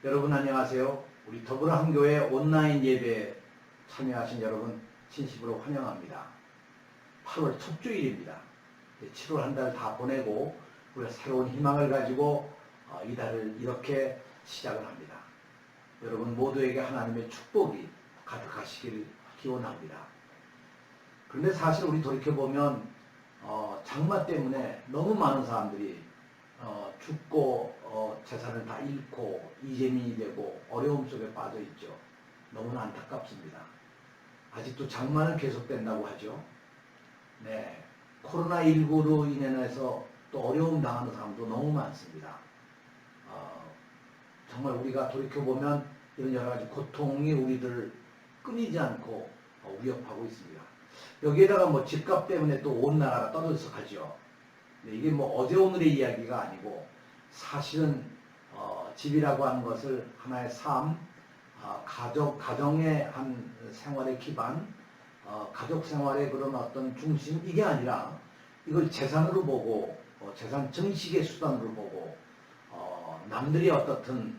여러분 안녕하세요. 우리 더불어한교회 온라인 예배에 참여하신 여러분 진심으로 환영합니다. 8월 첫 주일입니다. 7월 한 달 다 보내고 우리가 새로운 희망을 가지고 이 달을 이렇게 시작을 합니다. 여러분 모두에게 하나님의 축복이 가득하시길 기원합니다. 그런데 사실 우리 돌이켜보면 장마 때문에 너무 많은 사람들이 죽고 재산을 다 잃고 이재민이 되고 어려움 속에 빠져 있죠. 너무나 안타깝습니다. 아직도 장마는 계속된다고 하죠. 네, 코로나19로 인해서 또 어려움 당하는 사람도 너무 많습니다. 정말 우리가 돌이켜보면 이런 여러 가지 고통이 우리들 끊이지 않고 위협하고 있습니다. 여기에다가 뭐 집값 때문에 또 온 나라가 떠들썩하죠. 이게 뭐 어제 오늘의 이야기가 아니고 사실은 집이라고 하는 것을 하나의 삶, 가정의 한 생활의 기반, 가족 생활의 그런 어떤 중심 이게 아니라 이걸 재산으로 보고 재산 증식의 수단으로 보고 남들이 어떻든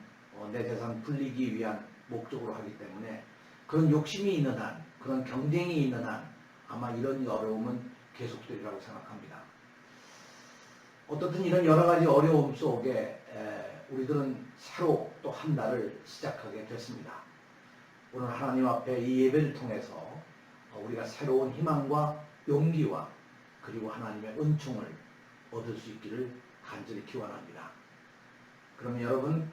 내 재산 불리기 위한 목적으로 하기 때문에 그런 욕심이 있는 한, 그런 경쟁이 있는 한 아마 이런 어려움은 계속되리라고 생각합니다. 어떻든 이런 여러 가지 어려움 속에 우리들은 새로 또 한 달을 시작하게 됐습니다. 오늘 하나님 앞에 이 예배를 통해서 우리가 새로운 희망과 용기와 그리고 하나님의 은총을 얻을 수 있기를 간절히 기원합니다. 그러면 여러분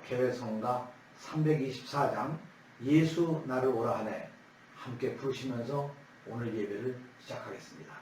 개회성가 324장 예수 나를 오라 하네 함께 부르시면서 오늘 예배를 시작하겠습니다.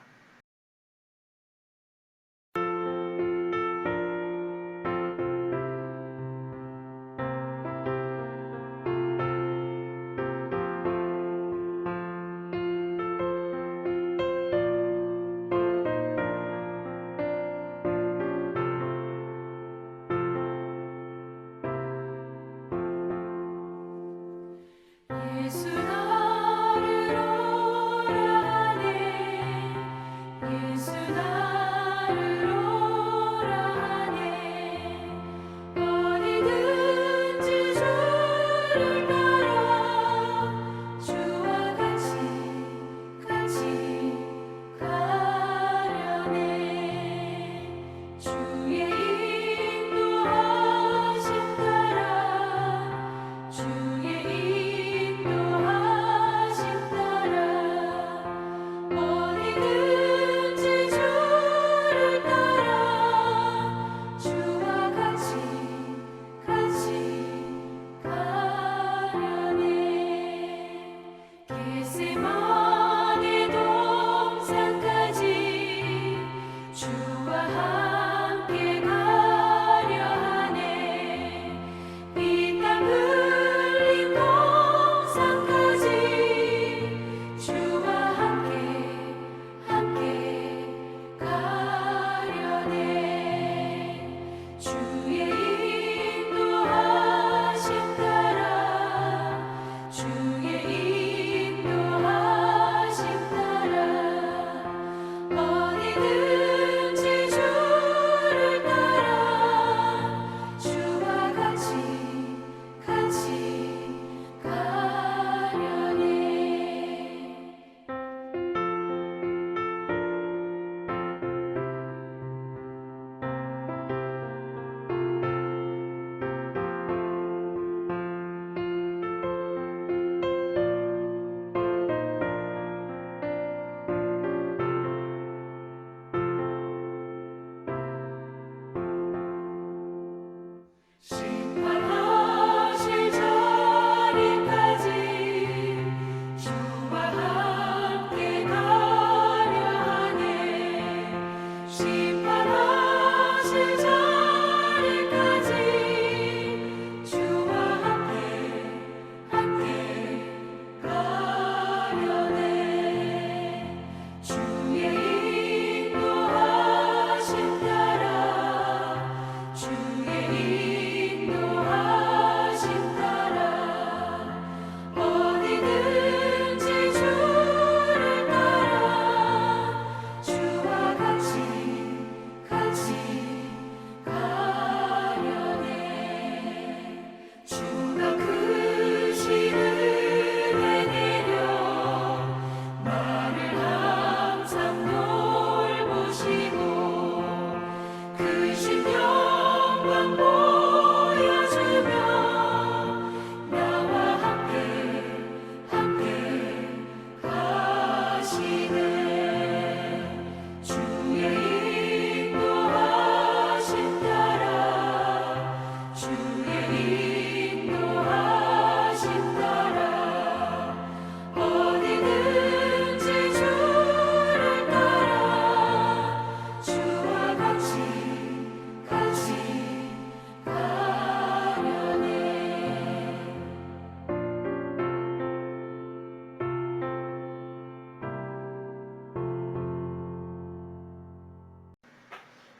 어디든지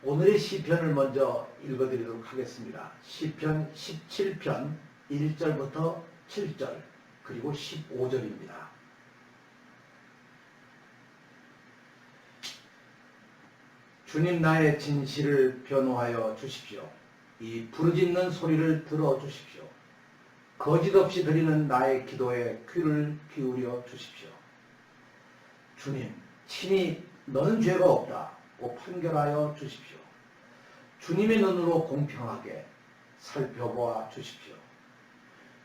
오늘의 시편을 먼저 읽어드리도록 하겠습니다. 시편 17편 1절부터 7절 그리고 15절입니다. 주님 나의 진실을 변호하여 주십시오. 이 부르짖는 소리를 들어주십시오. 거짓없이 드리는 나의 기도에 귀를 기울여 주십시오. 주님, 친히 너는 죄가 없다고 판결하여 주십시오. 주님의 눈으로 공평하게 살펴보아 주십시오.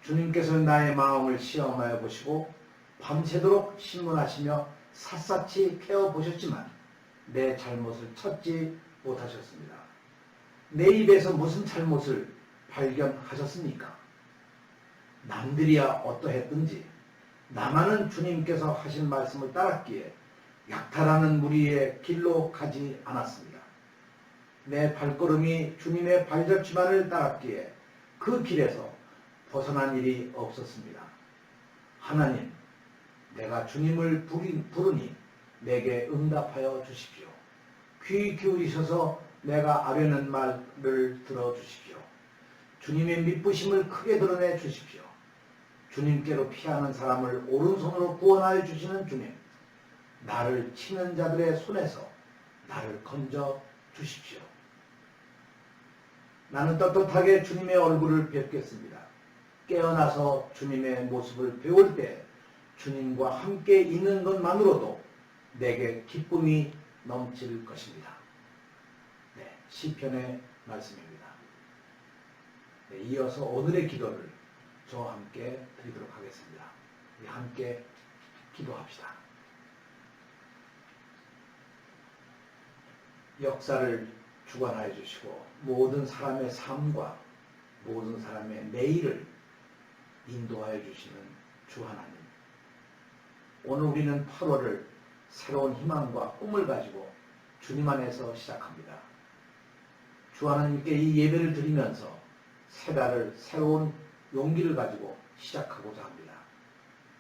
주님께서 나의 마음을 시험하여 보시고 밤새도록 신문하시며 샅샅이 캐어보셨지만 내 잘못을 찾지 못하셨습니다. 내 입에서 무슨 잘못을 발견하셨습니까? 남들이야 어떠했든지 나만은 주님께서 하신 말씀을 따랐기에 약탈하는 무리의 길로 가지 않았습니다. 내 발걸음이 주님의 발자취만을 따랐기에 그 길에서 벗어난 일이 없었습니다. 하나님, 내가 주님을 부르니 내게 응답하여 주십시오. 귀 기울이셔서 내가 아뢰는 말을 들어주십시오. 주님의 미쁘심을 크게 드러내 주십시오. 주님께로 피하는 사람을 오른손으로 구원하여 주시는 주님, 나를 치는 자들의 손에서 나를 건져 주십시오. 나는 떳떳하게 주님의 얼굴을 뵙겠습니다. 깨어나서 주님의 모습을 배울 때 주님과 함께 있는 것만으로도 내게 기쁨이 넘칠 것입니다. 네, 시편의 말씀입니다. 네, 이어서 오늘의 기도를 저와 함께 드리도록 하겠습니다. 우리 함께 기도합시다. 역사를 주관하여 주시고 모든 사람의 삶과 모든 사람의 내일을 인도하여 주시는 주 하나님, 오늘 우리는 8월을 새로운 희망과 꿈을 가지고 주님 안에서 시작합니다. 주 하나님께 이 예배를 드리면서 새 달을 새로운 용기를 가지고 시작하고자 합니다.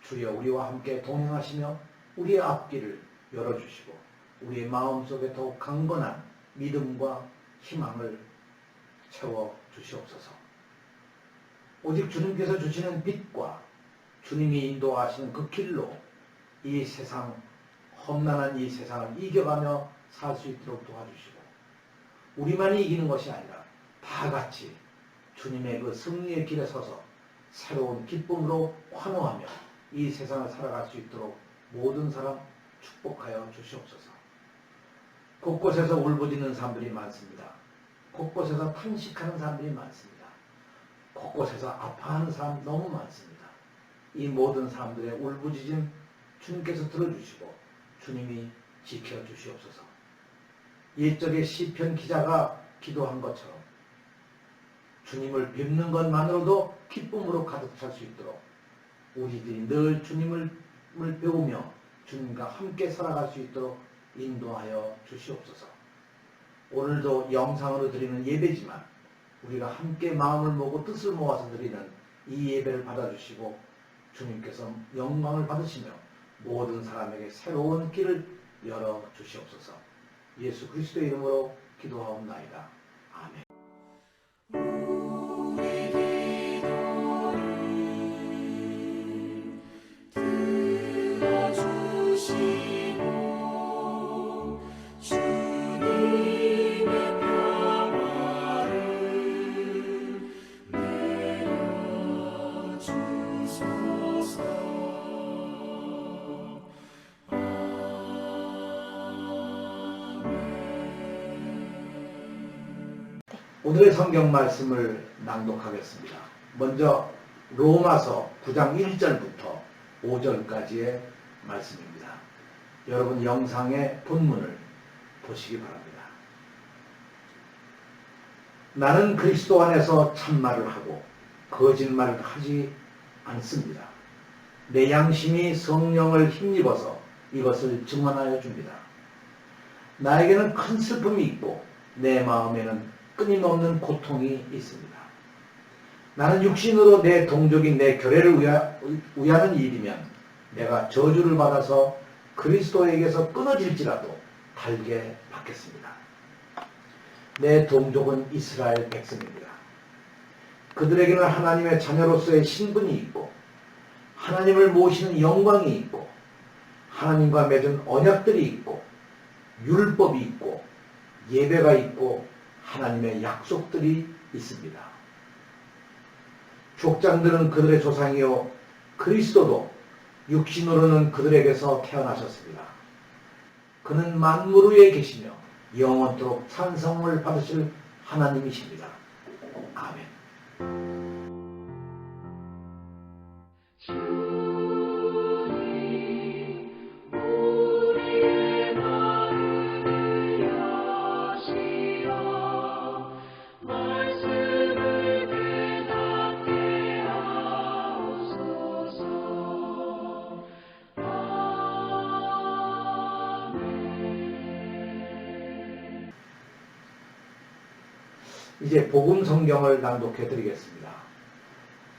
주여 우리와 함께 동행하시며 우리의 앞길을 열어주시고 우리의 마음속에 더욱 강건한 믿음과 희망을 채워주시옵소서. 오직 주님께서 주시는 빛과 주님이 인도하시는 그 길로 이 세상, 험난한 이 세상을 이겨가며 살 수 있도록 도와주시고 우리만이 이기는 것이 아니라 다 같이 주님의 그 승리의 길에 서서 새로운 기쁨으로 환호하며 이 세상을 살아갈 수 있도록 모든 사람 축복하여 주시옵소서. 곳곳에서 울부짖는 사람들이 많습니다. 곳곳에서 탄식하는 사람들이 많습니다. 곳곳에서 아파하는 사람 너무 많습니다. 이 모든 사람들의 울부짖음 주님께서 들어주시고 주님이 지켜주시옵소서. 옛적의 시편 기자가 기도한 것처럼 주님을 뵙는 것만으로도 기쁨으로 가득 찰 수 있도록 우리들이 늘 주님을 배우며 주님과 함께 살아갈 수 있도록 인도하여 주시옵소서. 오늘도 영상으로 드리는 예배지만 우리가 함께 마음을 모으고 뜻을 모아서 드리는 이 예배를 받아주시고 주님께서 영광을 받으시며 모든 사람에게 새로운 길을 열어주시옵소서. 예수 그리스도의 이름으로 기도하옵나이다. 아멘. 오늘의 성경 말씀을 낭독하겠습니다. 먼저 로마서 9장 1절부터 5절까지의 말씀입니다. 여러분 영상의 본문을 보시기 바랍니다. 나는 그리스도 안에서 참말을 하고 거짓말을 하지 않습니다. 내 양심이 성령을 힘입어서 이것을 증언하여 줍니다. 나에게는 큰 슬픔이 있고 내 마음에는 끊임없는 고통이 있습니다. 나는 육신으로 내 동족인 내 결례를 위하는 일이면 내가 저주를 받아서 그리스도에게서 끊어질지라도 달게 받겠습니다. 내 동족은 이스라엘 백성입니다. 그들에게는 하나님의 자녀로서의 신분이 있고 하나님을 모시는 영광이 있고 하나님과 맺은 언약들이 있고 율법이 있고 예배가 있고 하나님의 약속들이 있습니다. 족장들은 그들의 조상이요 그리스도도 육신으로는 그들에게서 태어나셨습니다. 그는 만물 위에 계시며 영원토록 찬송을 받으실 하나님이십니다. 아멘. 이제 복음 성경을 낭독해 드리겠습니다.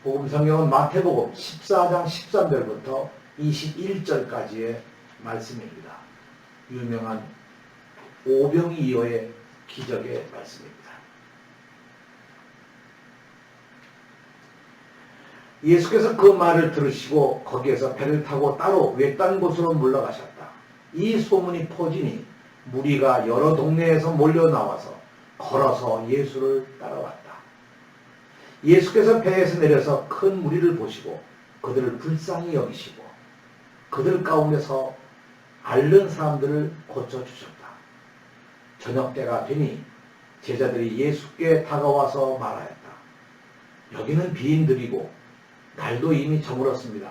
복음 성경은 마태복음 14장 13절부터 21절까지의 말씀입니다. 유명한 오병이어의 기적의 말씀입니다. 예수께서 그 말을 들으시고 거기에서 배를 타고 따로 외딴 곳으로 물러가셨다. 이 소문이 퍼지니 무리가 여러 동네에서 몰려 나와서 걸어서 예수를 따라왔다. 예수께서 배에서 내려서 큰 무리를 보시고 그들을 불쌍히 여기시고 그들 가운데서 앓는 사람들을 고쳐주셨다. 저녁 때가 되니 제자들이 예수께 다가와서 말하였다. 여기는 비인들이고 날도 이미 저물었습니다.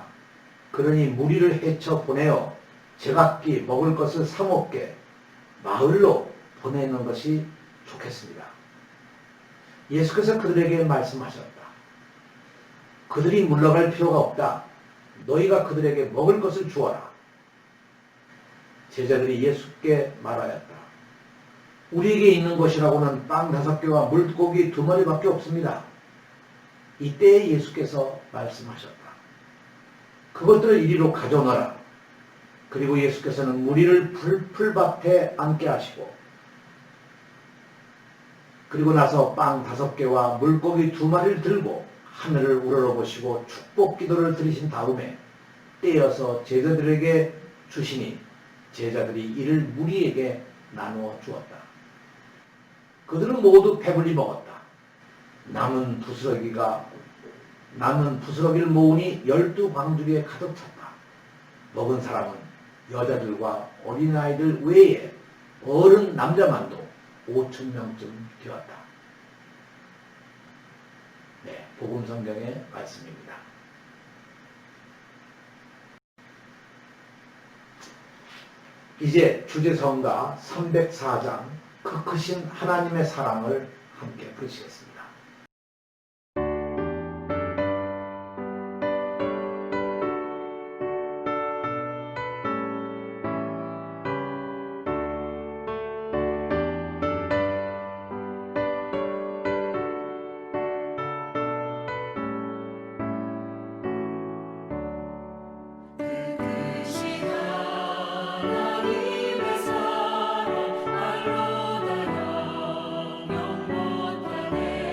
그러니 무리를 헤쳐 보내어 제각기 먹을 것을 사 먹게 마을로 보내는 것이 좋겠습니다. 예수께서 그들에게 말씀하셨다. 그들이 물러갈 필요가 없다. 너희가 그들에게 먹을 것을 주어라. 제자들이 예수께 말하였다. 우리에게 있는 것이라고는 빵 5개와 물고기 2마리밖에 없습니다. 이때 예수께서 말씀하셨다. 그것들을 이리로 가져오너라. 그리고 예수께서는 무리를 풀밭에 앉게 하시고 그리고 나서 빵 5개와 물고기 2마리를 들고 하늘을 우러러보시고 축복 기도를 드리신 다음에 떼어서 제자들에게 주시니 제자들이 이를 무리에게 나누어 주었다. 그들은 모두 배불리 먹었다. 남은 부스러기를 모으니 12광주리에 가득 찼다. 먹은 사람은 여자들과 어린아이들 외에 어른 남자만도 5,000명쯤 되었다. 네, 복음 성경의 말씀입니다. 이제 주제성가 304장 그 크신 하나님의 사랑을 함께 부르시겠습니다. 하나님의 사랑 알로 나여 영원하네.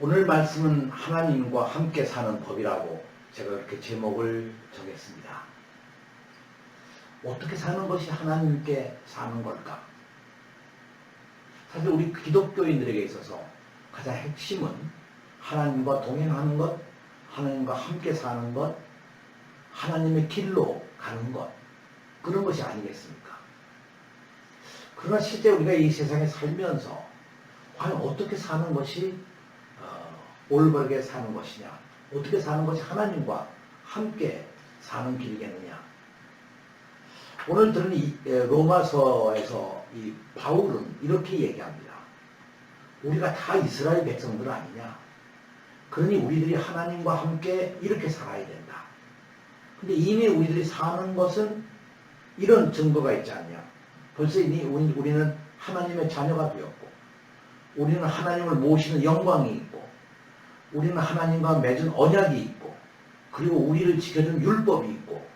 오늘 말씀은 하나님과 함께 사는 법이라고 제가 그렇게 제목을 정했습니다. 어떻게 사는 것이 하나님께 사는 걸까? 사실 우리 기독교인들에게 있어서 가장 핵심은 하나님과 동행하는 것, 하나님과 함께 사는 것, 하나님의 길로 가는 것, 그런 것이 아니겠습니까? 그러나 실제 우리가 이 세상에 살면서 과연 어떻게 사는 것이 올바르게 사는 것이냐, 어떻게 사는 것이 하나님과 함께 사는 길이겠느냐. 오늘 들은 이 로마서에서 이 바울은 이렇게 얘기합니다. 우리가 다 이스라엘 백성들 아니냐. 그러니 우리들이 하나님과 함께 이렇게 살아야 된다. 근데 이미 우리들이 사는 것은 이런 증거가 있지 않냐. 벌써 이미 우리는 하나님의 자녀가 되었고, 우리는 하나님을 모시는 영광이 있고, 우리는 하나님과 맺은 언약이 있고, 그리고 우리를 지켜준 율법이 있고,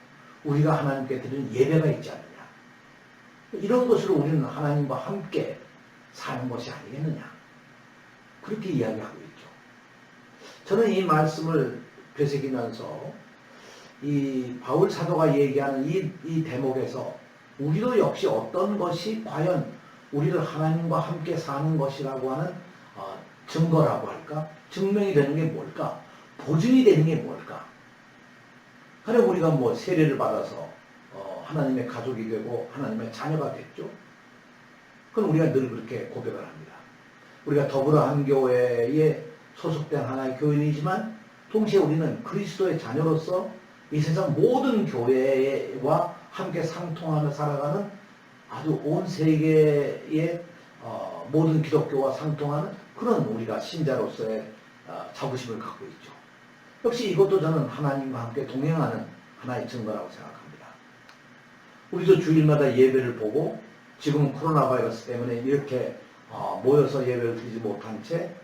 우리가 하나님께 드리는 예배가 있지 않느냐. 이런 것으로 우리는 하나님과 함께 사는 것이 아니겠느냐. 그렇게 이야기하고 있죠. 저는 이 말씀을 되새기면서 이 바울 사도가 얘기하는 이 대목에서 우리도 역시 어떤 것이 과연 우리를 하나님과 함께 사는 것이라고 하는 증거라고 할까? 증명이 되는 게 뭘까? 보증이 되는 게 뭘까? 그래 우리가 뭐 세례를 받아서 하나님의 가족이 되고 하나님의 자녀가 됐죠. 그럼 우리가 늘 그렇게 고백을 합니다. 우리가 더불어 한 교회에 소속된 하나의 교인이지만 동시에 우리는 그리스도의 자녀로서 이 세상 모든 교회와 함께 상통하며 살아가는 아주 온 세계의 모든 기독교와 상통하는 그런 우리가 신자로서의 자부심을 갖고 있죠. 역시 이것도 저는 하나님과 함께 동행하는 하나의 증거라고 생각합니다. 우리도 주일마다 예배를 보고 지금 코로나 바이러스 때문에 이렇게 모여서 예배를 드리지 못한 채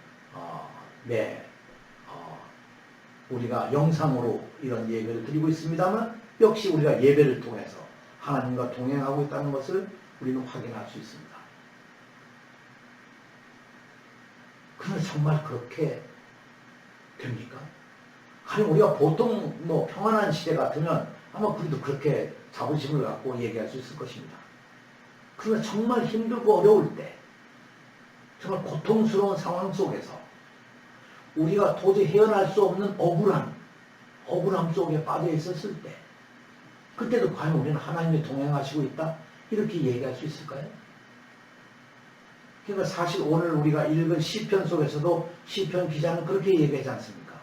우리가 영상으로 이런 예배를 드리고 있습니다만 역시 우리가 예배를 통해서 하나님과 동행하고 있다는 것을 우리는 확인할 수 있습니다. 그런데 정말 그렇게 됩니까? 아니 우리가 보통 뭐 평안한 시대 같으면 아마 우리도 그렇게 자부심을 갖고 얘기할 수 있을 것입니다. 그러나 정말 힘들고 어려울 때, 정말 고통스러운 상황 속에서 우리가 도저히 헤어날 수 없는 억울함 속에 빠져 있었을 때, 그때도 과연 우리는 하나님이 동행하시고 있다? 이렇게 얘기할 수 있을까요? 그러니까 사실 오늘 우리가 읽은 시편 속에서도 시편 기자는 그렇게 얘기하지 않습니까?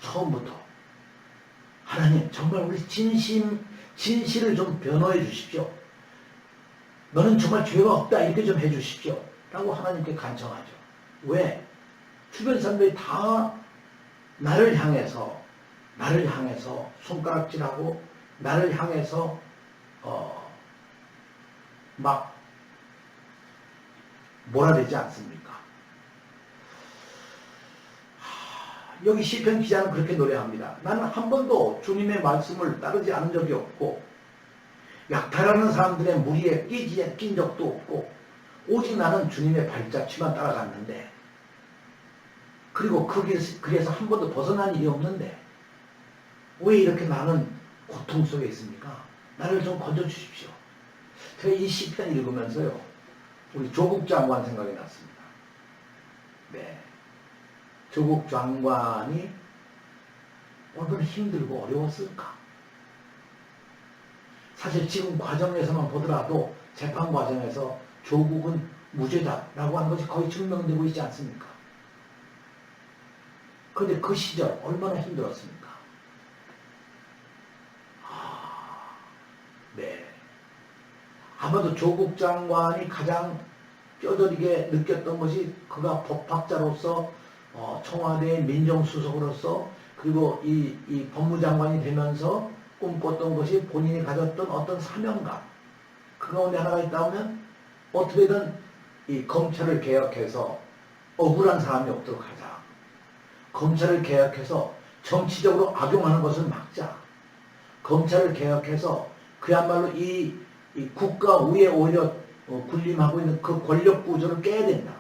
처음부터 하나님 정말 우리 진실을 좀 변호해 주십시오. 너는 정말 죄가 없다 이렇게 좀 해 주십시오. 라고 하나님께 간청하죠. 왜? 주변 사람들이 다 나를 향해서 손가락질하고 나를 향해서 막 몰아대지 않습니까? 여기 시편 기자는 그렇게 노래합니다. 나는 한 번도 주님의 말씀을 따르지 않은 적이 없고 약탈하는 사람들의 무리에 낀 적도 없고 오직 나는 주님의 발자취만 따라갔는데 그리고 그래서 한 번도 벗어난 일이 없는데 왜 이렇게 나는 고통 속에 있습니까? 나를 좀 건져주십시오. 제가 이 시편 읽으면서요 우리 조국 장관 생각이 났습니다. 네, 조국 장관이 얼마나 힘들고 어려웠을까? 사실 지금 과정에서만 보더라도 재판 과정에서 조국은 무죄다라고 하는 것이 거의 증명되고 있지 않습니까? 그런데 그 시절 얼마나 힘들었습니까? 네. 아마도 조국 장관이 가장 뼈저리게 느꼈던 것이 그가 법학자로서 청와대 민정수석으로서 그리고 이 법무장관이 되면서 꿈꿨던 것이 본인이 가졌던 어떤 사명감 그 가운데 하나가 있다면 어떻게든 이 검찰을 개혁해서 억울한 사람이 없도록 하자. 검찰을 개혁해서 정치적으로 악용하는 것을 막자. 검찰을 개혁해서 그야말로 이 국가 위에 오히려 군림하고 있는 그 권력 구조를 깨야 된다.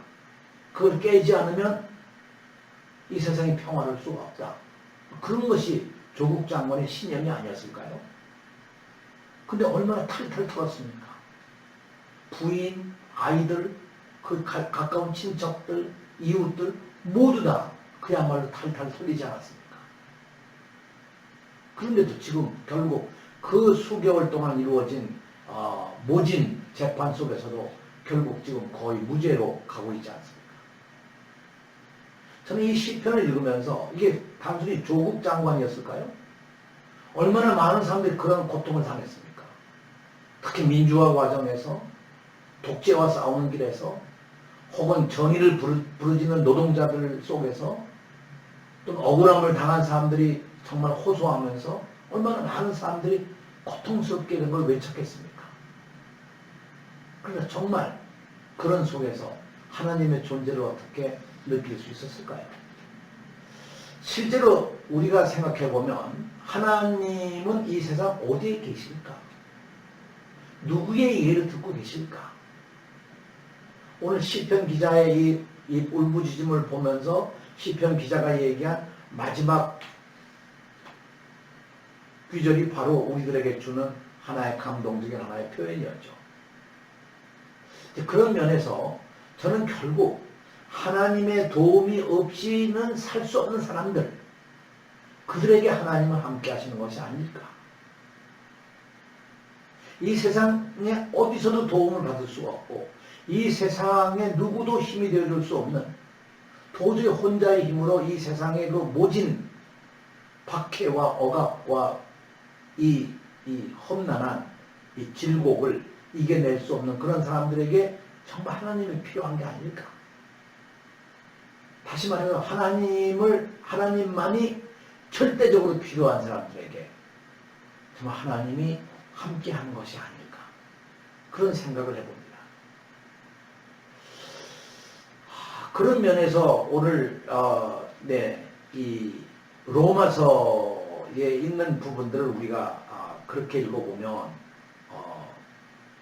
그걸 깨지 않으면 이 세상에 평화를 수가 없다. 그런 것이 조국 장관의 신념이 아니었을까요? 근데 얼마나 탈탈 털었습니까? 부인, 아이들, 그 가까운 친척들, 이웃들 모두 다 그야말로 탈탈 털리지 않았습니까? 그런데도 지금 결국 그 수개월 동안 이루어진 모진 재판 속에서도 결국 지금 거의 무죄로 가고 있지 않습니까? 저는 이 시편을 읽으면서 이게 단순히 조국 장관이었을까요? 얼마나 많은 사람들이 그런 고통을 당했습니까? 특히 민주화 과정에서 독재와 싸우는 길에서 혹은 정의를 부르짖는 노동자들 속에서 또 억울함을 당한 사람들이 정말 호소하면서 얼마나 많은 사람들이 고통스럽게 된 걸 외쳤겠습니까? 그러니까 정말 그런 속에서 하나님의 존재를 어떻게 느낄 수 있었을까요? 실제로 우리가 생각해보면 하나님은 이 세상 어디에 계실까? 누구의 예를 듣고 계실까? 오늘 시편 기자의 이 울부짖음을 보면서 시편 기자가 얘기한 마지막 귀절이 바로 우리들에게 주는 하나의 감동적인 하나의 표현이었죠. 그런 면에서 저는 결국 하나님의 도움이 없이는 살 수 없는 사람들, 그들에게 하나님은 함께 하시는 것이 아닐까. 이 세상에 어디서도 도움을 받을 수가 없고 이 세상에 누구도 힘이 되어줄 수 없는, 도저히 혼자의 힘으로 이 세상의 그 모진 박해와 억압과 이 험난한 이 질곡을 이겨낼 수 없는 그런 사람들에게 정말 하나님이 필요한 게 아닐까. 다시 말해서 하나님만이 절대적으로 필요한 사람들에게 정말 하나님이 함께하는 것이 아닐까. 그런 생각을 해봅니다. 그런 면에서 오늘 이 로마서에 있는 부분들을 우리가 그렇게 읽어보면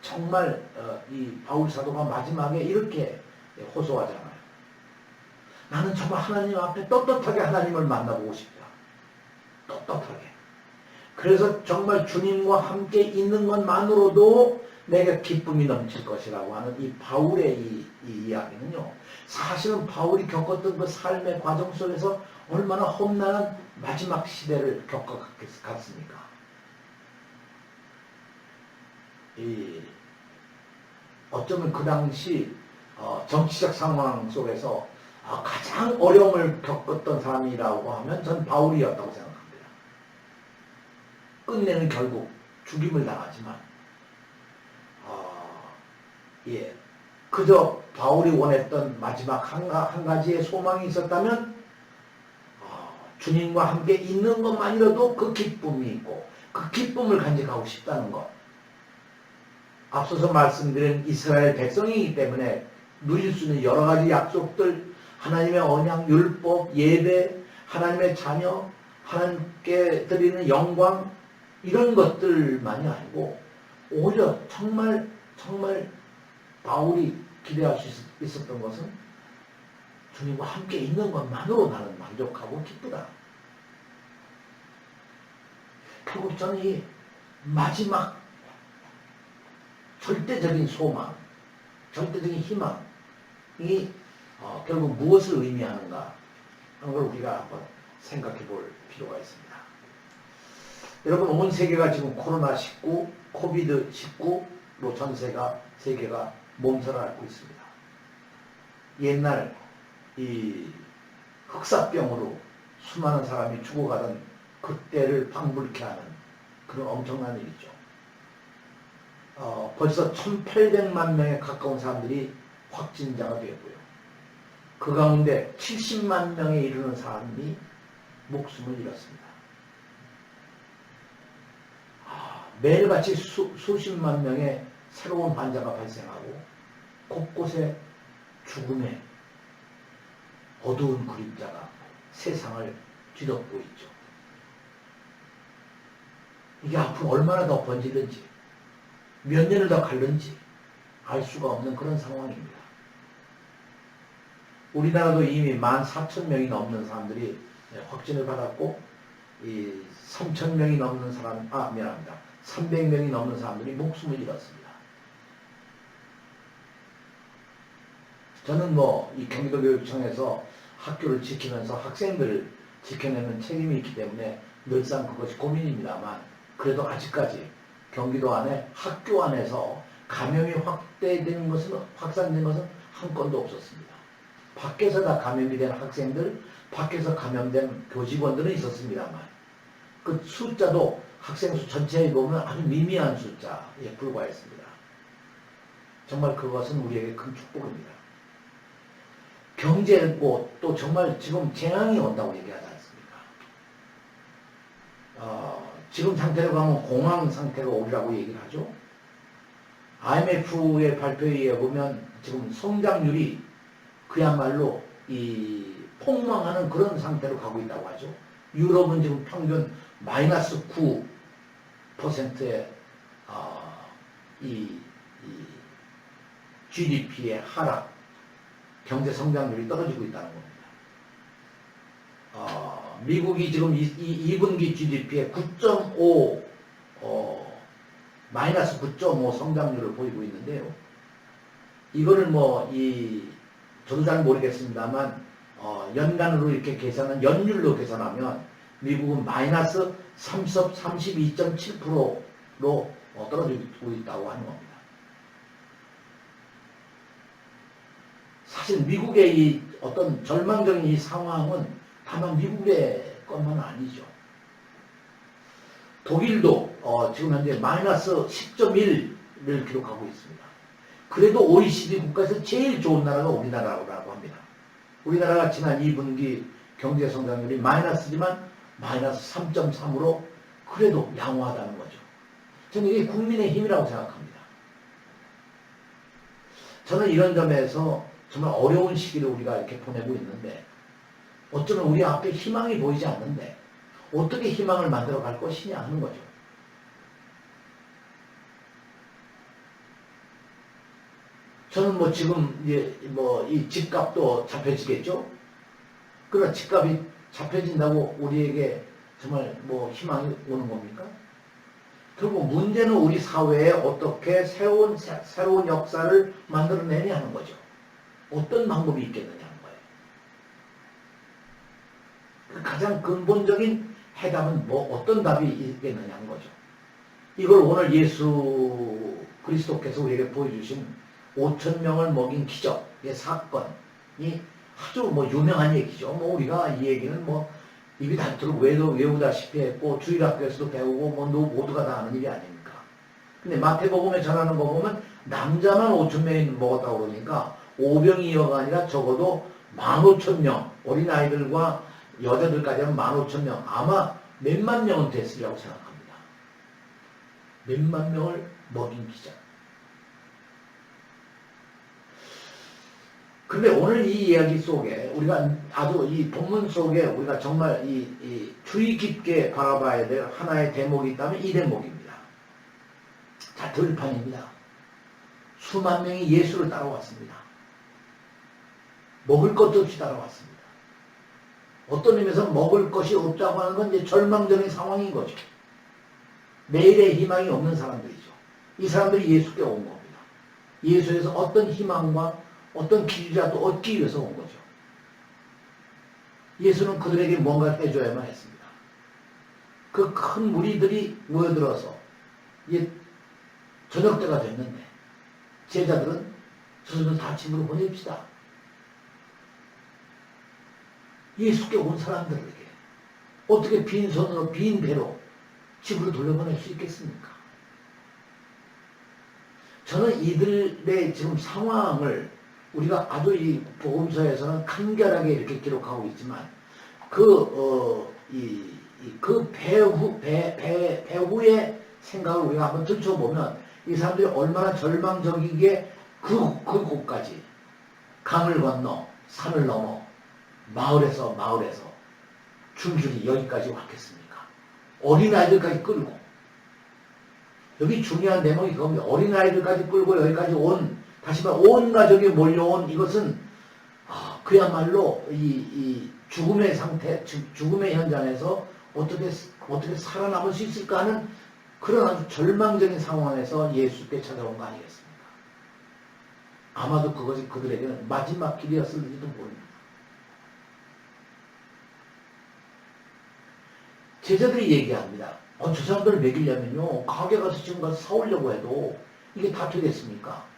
정말 이 바울 사도가 마지막에 이렇게 호소하잖아요. 나는 정말 하나님 앞에 떳떳하게 하나님을 만나보고 싶다. 떳떳하게. 그래서 정말 주님과 함께 있는 것만으로도 내가 기쁨이 넘칠 것이라고 하는 이 바울의 이 이야기는요. 사실은 바울이 겪었던 그 삶의 과정 속에서 얼마나 험난한 마지막 시대를 겪어갔습니까? 어쩌면 그 당시 정치적 상황 속에서 가장 어려움을 겪었던 사람이라고 하면 전 바울이었다고 생각합니다. 끝내는 결국 죽임을 당하지만 그저 바울이 원했던 마지막 한 가지의 소망이 있었다면 주님과 함께 있는 것만이라도 그 기쁨이 있고 그 기쁨을 간직하고 싶다는 것. 앞서서 말씀드린 이스라엘 백성이기 때문에 누릴 수 있는 여러 가지 약속들, 하나님의 언약, 율법, 예배, 하나님의 자녀, 하나님께 드리는 영광, 이런 것들만이 아니고 오히려 정말 바울이 기대할 수 있었던 것은 주님과 함께 있는 것만으로 나는 만족하고 기쁘다. 결국 저는 이 마지막 절대적인 소망, 절대적인 희망이 결국 무엇을 의미하는가 하는 걸 우리가 한번 생각해 볼 필요가 있습니다. 여러분, 온 세계가 지금 코로나19, 코비드19로 전 세계가 몸살을 앓고 있습니다. 옛날 이 흑사병으로 수많은 사람이 죽어가던 그때를 방불케 하는 그런 엄청난 일이죠. 벌써 1800만 명에 가까운 사람들이 확진자가 되었고요. 그 가운데 70만 명에 이르는 사람이 목숨을 잃었습니다. 매일같이 수십만 명의 새로운 환자가 발생하고 곳곳에 죽음의 어두운 그림자가 세상을 뒤덮고 있죠. 이게 앞으로 얼마나 더 번지는지, 몇 년을 더 갈는지 알 수가 없는 그런 상황입니다. 우리나라도 이미 14,000명이 넘는 사람들이 확진을 받았고, 이 3,000명이 넘는 사람, 미안합니다. 300명이 넘는 사람들이 목숨을 잃었습니다. 저는 이 경기도교육청에서 학교를 지키면서 학생들을 지켜내는 책임이 있기 때문에 늘상 그것이 고민입니다만, 그래도 아직까지 경기도 안에 학교 안에서 감염이 확산된 것은 한 건도 없었습니다. 밖에서 다 감염이 된 학생들, 밖에서 감염된 교직원들은 있었습니다만, 그 숫자도 학생 수 전체에 보면 아주 미미한 숫자에 불과했습니다. 정말 그것은 우리에게 큰 축복입니다. 경제고 또 정말 지금 재앙이 온다고 얘기하지 않습니까? 지금 상태로 가면 공황 상태가 오리라고 얘기를 하죠. IMF의 발표에 의해 보면 지금 성장률이 그야말로 이 폭망하는 그런 상태로 가고 있다고 하죠. 유럽은 지금 평균 마이너스 9%의 이 GDP의 하락, 경제 성장률이 떨어지고 있다는 겁니다. 미국이 지금 2분기 GDP의 9.5 마이너스 9.5 성장률을 보이고 있는데요. 이거를 저도 잘 모르겠습니다만 연간으로 이렇게 계산한 연율로 계산하면 미국은 마이너스 32.7%로 떨어지고 있다고 하는 겁니다. 사실 미국의 이 어떤 절망적인 이 상황은 다만 미국의 것만 아니죠. 독일도 지금 현재 마이너스 10.1을 기록하고 있습니다. 그래도 OECD 국가에서 제일 좋은 나라가 우리나라라고 합니다. 우리나라가 지난 2분기 경제 성장률이 마이너스지만 마이너스 3.3으로 그래도 양호하다는 거죠. 저는 이게 국민의 힘이라고 생각합니다. 저는 이런 점에서 정말 어려운 시기를 우리가 이렇게 보내고 있는데, 어쩌면 우리 앞에 희망이 보이지 않는데 어떻게 희망을 만들어 갈 것이냐 하는 거죠. 저는 지금 이 집값도 잡혀지겠죠? 그러나 집값이 잡혀진다고 우리에게 정말 희망이 오는 겁니까? 결국 문제는 우리 사회에 어떻게 새로운 역사를 만들어내냐 하는 거죠. 어떤 방법이 있겠느냐 하는 거예요. 가장 근본적인 해답은 어떤 답이 있겠느냐 하는 거죠. 이걸 오늘 예수 그리스도께서 우리에게 보여주신 5,000명을 먹인 기적의 사건이 아주 유명한 얘기죠. 우리가 이 얘기는 입이 닳도록 외우다시피 했고 주일학교에서도 배우고 모두가 다 아는 일이 아닙니까? 근데 마태복음에 전하는 거 보면 남자만 5,000명이 먹었다고 그러니까 오병이어가 아니라 적어도 15,000명, 어린아이들과 여자들까지 하면 15,000명, 아마 몇만 명은 됐으리라고 생각합니다. 몇만 명을 먹인 기적. 근데 오늘 이 이야기 속에 우리가 아주 이 본문 속에 우리가 정말 이 주의 깊게 바라봐야 될 하나의 대목이 있다면 이 대목입니다. 자, 들판입니다. 수만 명이 예수를 따라왔습니다. 먹을 것도 없이 따라왔습니다. 어떤 의미에서 먹을 것이 없다고 하는 건 이제 절망적인 상황인 거죠. 내일의 희망이 없는 사람들이죠. 이 사람들이 예수께 온 겁니다. 예수에서 어떤 희망과 어떤 길이라도 얻기 위해서 온 거죠. 예수는 그들에게 뭔가 해줘야만 했습니다. 그 큰 무리들이 모여들어서 저녁 때가 됐는데 제자들은 저들은 다 집으로 보냅시다. 예수께 온 사람들에게 어떻게 빈손으로 빈 배로 집으로 돌려보낼 수 있겠습니까? 저는 이들의 지금 상황을 우리가 아주 이 복음서에서는 간결하게 이렇게 기록하고 있지만 배후의 생각을 우리가 한번 들춰보면 이 사람들이 얼마나 절망적이게 그곳까지 강을 건너 산을 넘어 마을에서 줄줄이 여기까지 왔겠습니까? 어린아이들까지 끌고, 여기 중요한 대목이 그겁니다. 어린아이들까지 끌고 여기까지 다시 말해 온 가족이 몰려온 이것은 그야말로 이 죽음의 상태, 죽음의 현장에서 어떻게 살아남을 수 있을까 하는 그런 아주 절망적인 상황에서 예수께 찾아온 거 아니겠습니까? 아마도 그것이 그들에게는 마지막 길이었을지도 모릅니다. 제자들이 얘기합니다. 저 사람들을 먹이려면요, 가게 가서 지금 가서 사오려고 해도 이게 다 되겠습니까?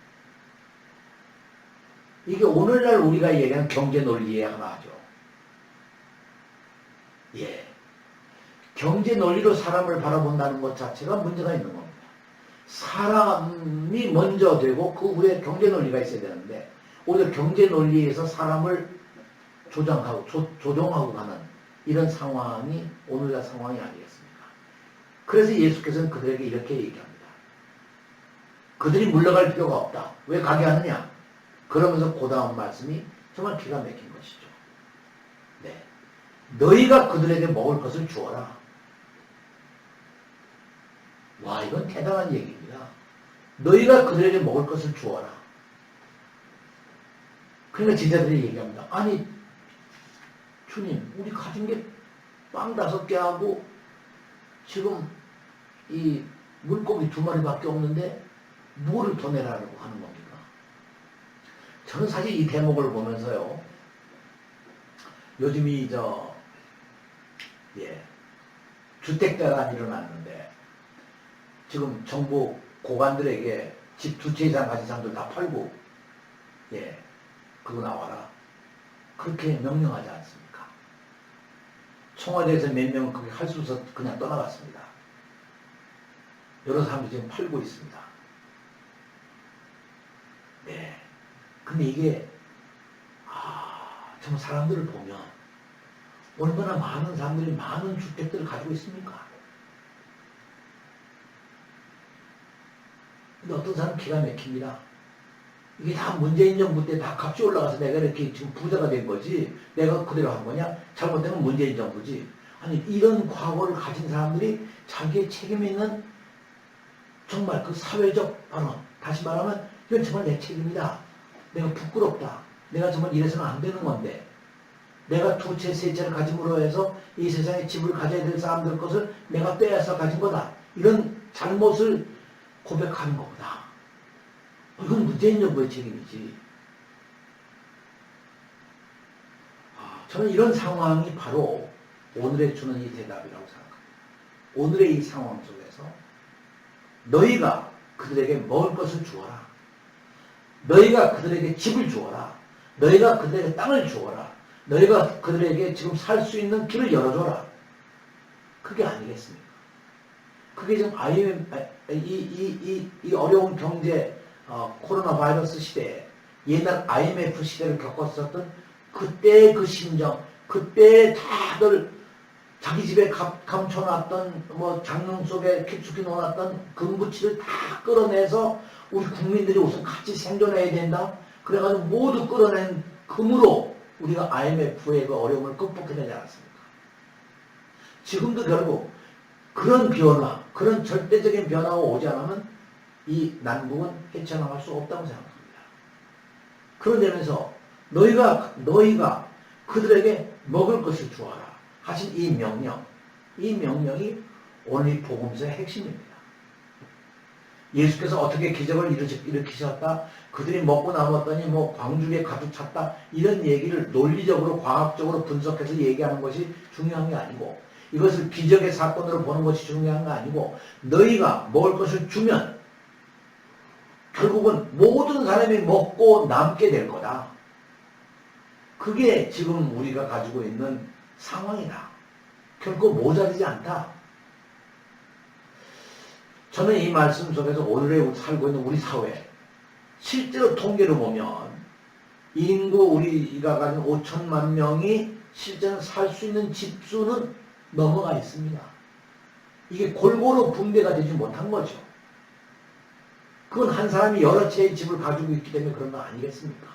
이게 오늘날 우리가 얘기하는 경제 논리의 하나죠. 예. 경제 논리로 사람을 바라본다는 것 자체가 문제가 있는 겁니다. 사람이 먼저 되고 그 후에 경제 논리가 있어야 되는데 오히려 경제 논리에서 사람을 조종하고 가는 이런 상황이 오늘날 상황이 아니겠습니까? 그래서 예수께서는 그들에게 이렇게 얘기합니다. 그들이 물러갈 필요가 없다. 왜 가게 하느냐? 그러면서 그 다음 말씀이 정말 기가 막힌 것이죠. 네. 너희가 그들에게 먹을 것을 주어라. 와, 이건 대단한 얘기입니다. 너희가 그들에게 먹을 것을 주어라. 그러니까 제자들이 얘기합니다. 아니, 주님, 우리 가진 게 빵 5개 하고 지금 이 물고기 2마리밖에 없는데 뭐를 더 내라고 하는 겁니까? 저는 사실 이 대목을 보면서요, 요즘이 주택대란이 일어났는데 지금 정부 고관들에게 집 2채 이상 가진 사람들 다 팔고 그거 나와라 그렇게 명령하지 않습니까? 청와대에서 몇 명은 그렇게 할 수 없어서 그냥 떠나갔습니다. 여러 사람들이 지금 팔고 있습니다. 네. 근데 이게 정말 사람들을 보면 얼마나 많은 사람들이 많은 주택들을 가지고 있습니까? 근데 어떤 사람은 기가 막힙니다. 이게 다 문재인 정부 때 다 값이 올라가서 내가 이렇게 지금 부자가 된 거지 내가 그대로 한 거냐? 잘못된 건 문재인 정부지. 아니 이런 과거를 가진 사람들이 자기의 책임 있는 정말 그 사회적 발언, 다시 말하면 이건 정말 내 책임이다. 내가 부끄럽다. 내가 정말 이래서는 안 되는 건데 내가 2채, 3채를 가짐으로 해서 이 세상에 집을 가져야 될 사람들 것을 내가 빼앗아 가진 거다. 이런 잘못을 고백하는 것보다 이건 문재인 정부의 책임이지. 저는 이런 상황이 바로 오늘의 주는 이 대답이라고 생각합니다. 오늘의 이 상황 속에서 너희가 그들에게 먹을 것을 주어라. 너희가 그들에게 집을 주어라. 너희가 그들에게 땅을 주어라. 너희가 그들에게 지금 살 수 있는 길을 열어줘라. 그게 아니겠습니까? 그게 지금 이 어려운 경제 코로나 바이러스 시대에 옛날 IMF 시대를 겪었었던 그때의 그 심정, 그때 다들 자기 집에 감춰놨던 장롱 속에 깊숙이 넣어놨던 금부치를 다 끌어내서 우리 국민들이 우선 같이 생존해야 된다. 그래가지고 모두 끌어낸 금으로 우리가 IMF의 그 어려움을 극복해내지 않았습니까? 지금도 결국 그런 변화, 그런 절대적인 변화가 오지 않으면 이 난국은 헤쳐나갈 수 없다고 생각합니다. 그런 점에서 너희가 그들에게 먹을 것을 주어라 하신 이 명령이 오늘 이 복음서의 핵심입니다. 예수께서 어떻게 기적을 일으키셨다, 그들이 먹고 남았더니 광주리에 가득 찼다, 이런 얘기를 논리적으로 과학적으로 분석해서 얘기하는 것이 중요한 게 아니고, 이것을 기적의 사건으로 보는 것이 중요한 게 아니고, 너희가 먹을 것을 주면 결국은 모든 사람이 먹고 남게 될 거다. 그게 지금 우리가 가지고 있는 상황이다. 결코 모자르지 않다. 저는 이 말씀 속에서 오늘에 살고 있는 우리 사회, 실제로 통계로 보면 인구 우리가 가진 5천만 명이 실제는 살 수 있는 집수는 넘어가 있습니다. 이게 골고루 분배가 되지 못한 거죠. 그건 한 사람이 여러 채의 집을 가지고 있기 때문에 그런 거 아니겠습니까?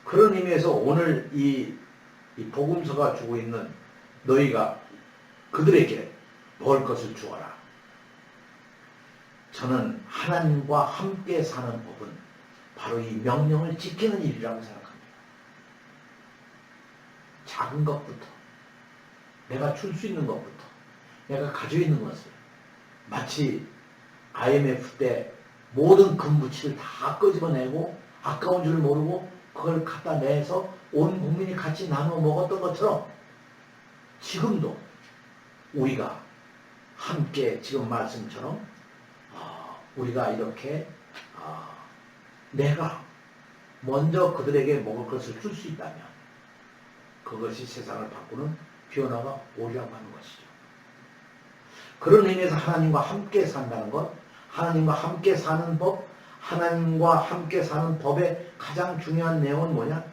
그런 의미에서 오늘 이 복음서가 주고 있는 너희가 그들에게 먹을 것을 주어라. 저는 하나님과 함께 사는 법은 바로 이 명령을 지키는 일이라고 생각합니다. 작은 것부터, 내가 줄 수 있는 것부터, 내가 가지고 있는 것을, 마치 IMF 때 모든 금부치를 다 끄집어내고 아까운 줄 모르고 그걸 갖다 내서 온 국민이 같이 나눠 먹었던 것처럼 지금도 우리가 함께 지금 말씀처럼 우리가 이렇게 내가 먼저 그들에게 먹을 것을 줄 수 있다면 그것이 세상을 바꾸는 변화가 오리라고 하는 것이죠. 그런 의미에서 하나님과 함께 산다는 것, 하나님과 함께 사는 법, 하나님과 함께 사는 법의 가장 중요한 내용은 뭐냐?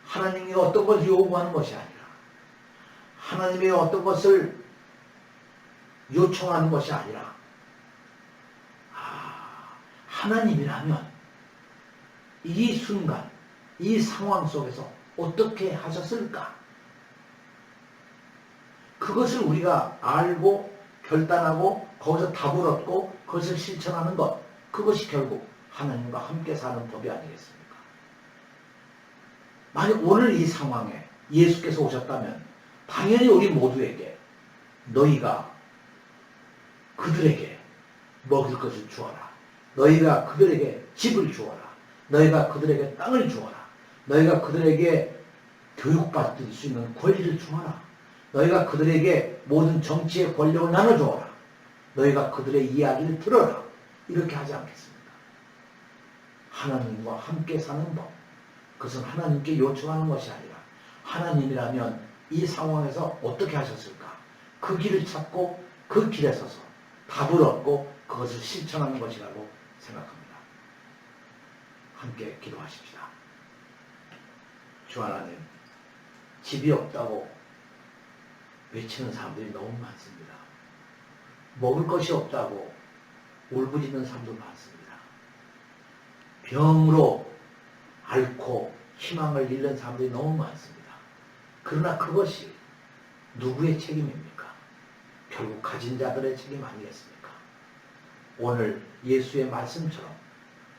하나님이 어떤 것을 요구하는 것이 아니라 하나님의 어떤 것을 요청하는 것이 아니라 하나님이라면 이 순간, 이 상황 속에서 어떻게 하셨을까? 그것을 우리가 알고 결단하고 거기서 답을 얻고 그것을 실천하는 것, 그것이 결국 하나님과 함께 사는 법이 아니겠습니까? 만약 오늘 이 상황에 예수께서 오셨다면 당연히 우리 모두에게 너희가 그들에게 먹을 것을 주어라. 너희가 그들에게 집을 주어라. 너희가 그들에게 땅을 주어라. 너희가 그들에게 교육받을 수 있는 권리를 주어라. 너희가 그들에게 모든 정치의 권력을 나눠주어라. 너희가 그들의 이야기를 들어라. 이렇게 하지 않겠습니까? 하나님과 함께 사는 법. 그것은 하나님께 요청하는 것이 아니라 하나님이라면 이 상황에서 어떻게 하셨을까? 그 길을 찾고 그 길에 서서 답을 얻고 그것을 실천하는 것이라고 생각합니다. 함께 기도하십시다. 주 하나님, 집이 없다고 외치는 사람들이 너무 많습니다. 먹을 것이 없다고 울부짖는 사람도 많습니다. 병으로 앓고 희망을 잃는 사람들이 너무 많습니다. 그러나 그것이 누구의 책임입니까? 결국 가진 자들의 책임 아니겠습니까? 오늘 예수의 말씀처럼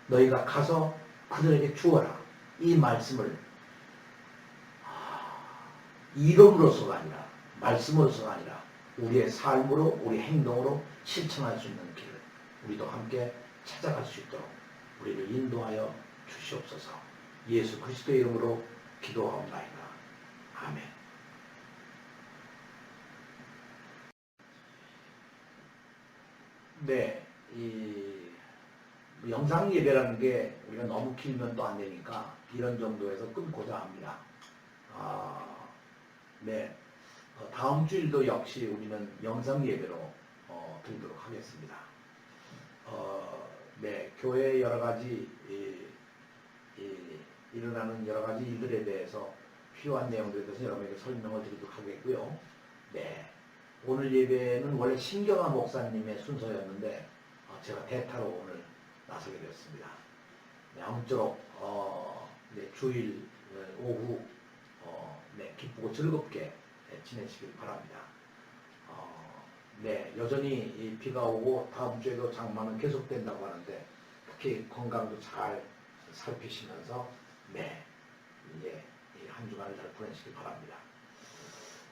너희가 가서 그들에게 주어라. 이 말씀을 이론으로서가 아니라 말씀으로서가 아니라 우리의 삶으로 우리 행동으로 실천할 수 있는 길을 우리도 함께 찾아갈 수 있도록 우리를 인도하여 주시옵소서. 예수 그리스도의 이름으로 기도하옵나이다. 아멘. 네, 이 영상 예배라는 게 우리가 너무 길면 또 안 되니까 이런 정도에서 끊고자 합니다. 네, 다음 주일도 역시 우리는 영상 예배로 드리도록 하겠습니다. 네, 교회의 여러 가지 일어나는 여러 가지 일들에 대해서 필요한 내용들에 대해서 여러분에게 설명을 드리도록 하겠고요. 네, 오늘 예배는 원래 신경아 목사님의 순서였는데 제가 대타로 오늘 나서게 되었습니다. 네, 아무쪼록 네, 주일 오후 네, 기쁘고 즐겁게 지내시길 바랍니다. 네, 여전히 비가 오고 다음 주에도 장마는 계속된다고 하는데 특히 건강도 잘 살피시면서 네, 이제 한 주간을 잘 보내시길 바랍니다.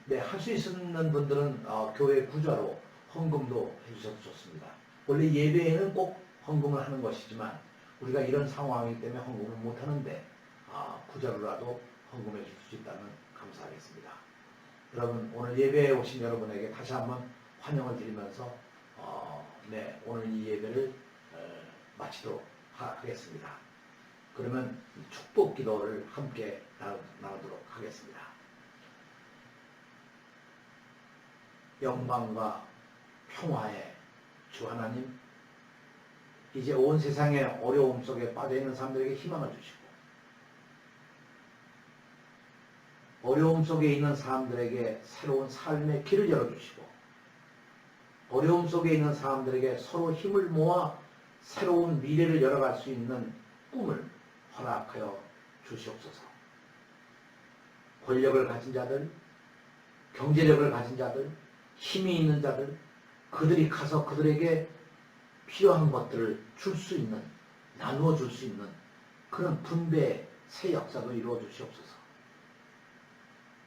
네, 할 수 있는 분들은 교회 구좌로 헌금도 해주셔도 좋습니다. 원래 예배에는 꼭 헌금을 하는 것이지만 우리가 이런 상황이기 때문에 헌금을 못하는데 구좌로라도 헌금해 줄 수 있다면 감사하겠습니다. 여러분, 오늘 예배에 오신 여러분에게 다시 한번 환영을 드리면서 네, 오늘 이 예배를 마치도록 하겠습니다. 그러면 축복 기도를 함께 나누도록 하겠습니다. 영광과 평화의 주 하나님, 이제 온 세상의 어려움 속에 빠져있는 사람들에게 희망을 주시고 어려움 속에 있는 사람들에게 새로운 삶의 길을 열어주시고 어려움 속에 있는 사람들에게 서로 힘을 모아 새로운 미래를 열어갈 수 있는 꿈을 허락하여 주시옵소서. 권력을 가진 자들, 경제력을 가진 자들, 힘이 있는 자들, 그들이 가서 그들에게 필요한 것들을 줄 수 있는, 나누어 줄 수 있는 그런 분배의 새 역사도 이루어 주시옵소서.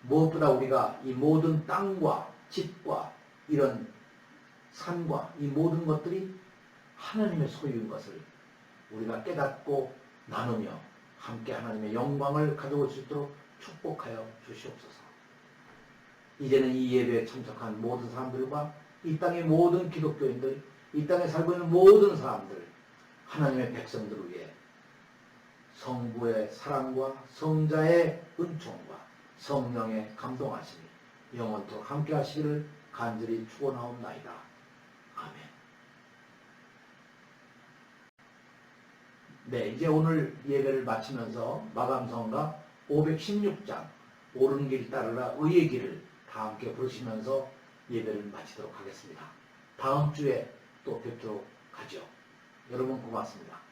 무엇보다 우리가 이 모든 땅과 집과 이런 산과 이 모든 것들이 하나님의 소유인 것을 우리가 깨닫고 나누며 함께 하나님의 영광을 가져올 수 있도록 축복하여 주시옵소서. 이제는 이 예배에 참석한 모든 사람들과 이 땅의 모든 기독교인들, 이 땅에 살고 있는 모든 사람들, 하나님의 백성들을 위해 성부의 사랑과 성자의 은총과 성령의 감동하심이 영원토록 함께 하시기를 간절히 축원하옵나이다. 아멘. 네, 이제 오늘 예배를 마치면서 마감성가 516장 옳은 길 따르라 의의 길을 다 함께 부르시면서 예배를 마치도록 하겠습니다. 다음 주에 또 뵙도록 하죠. 여러분 고맙습니다.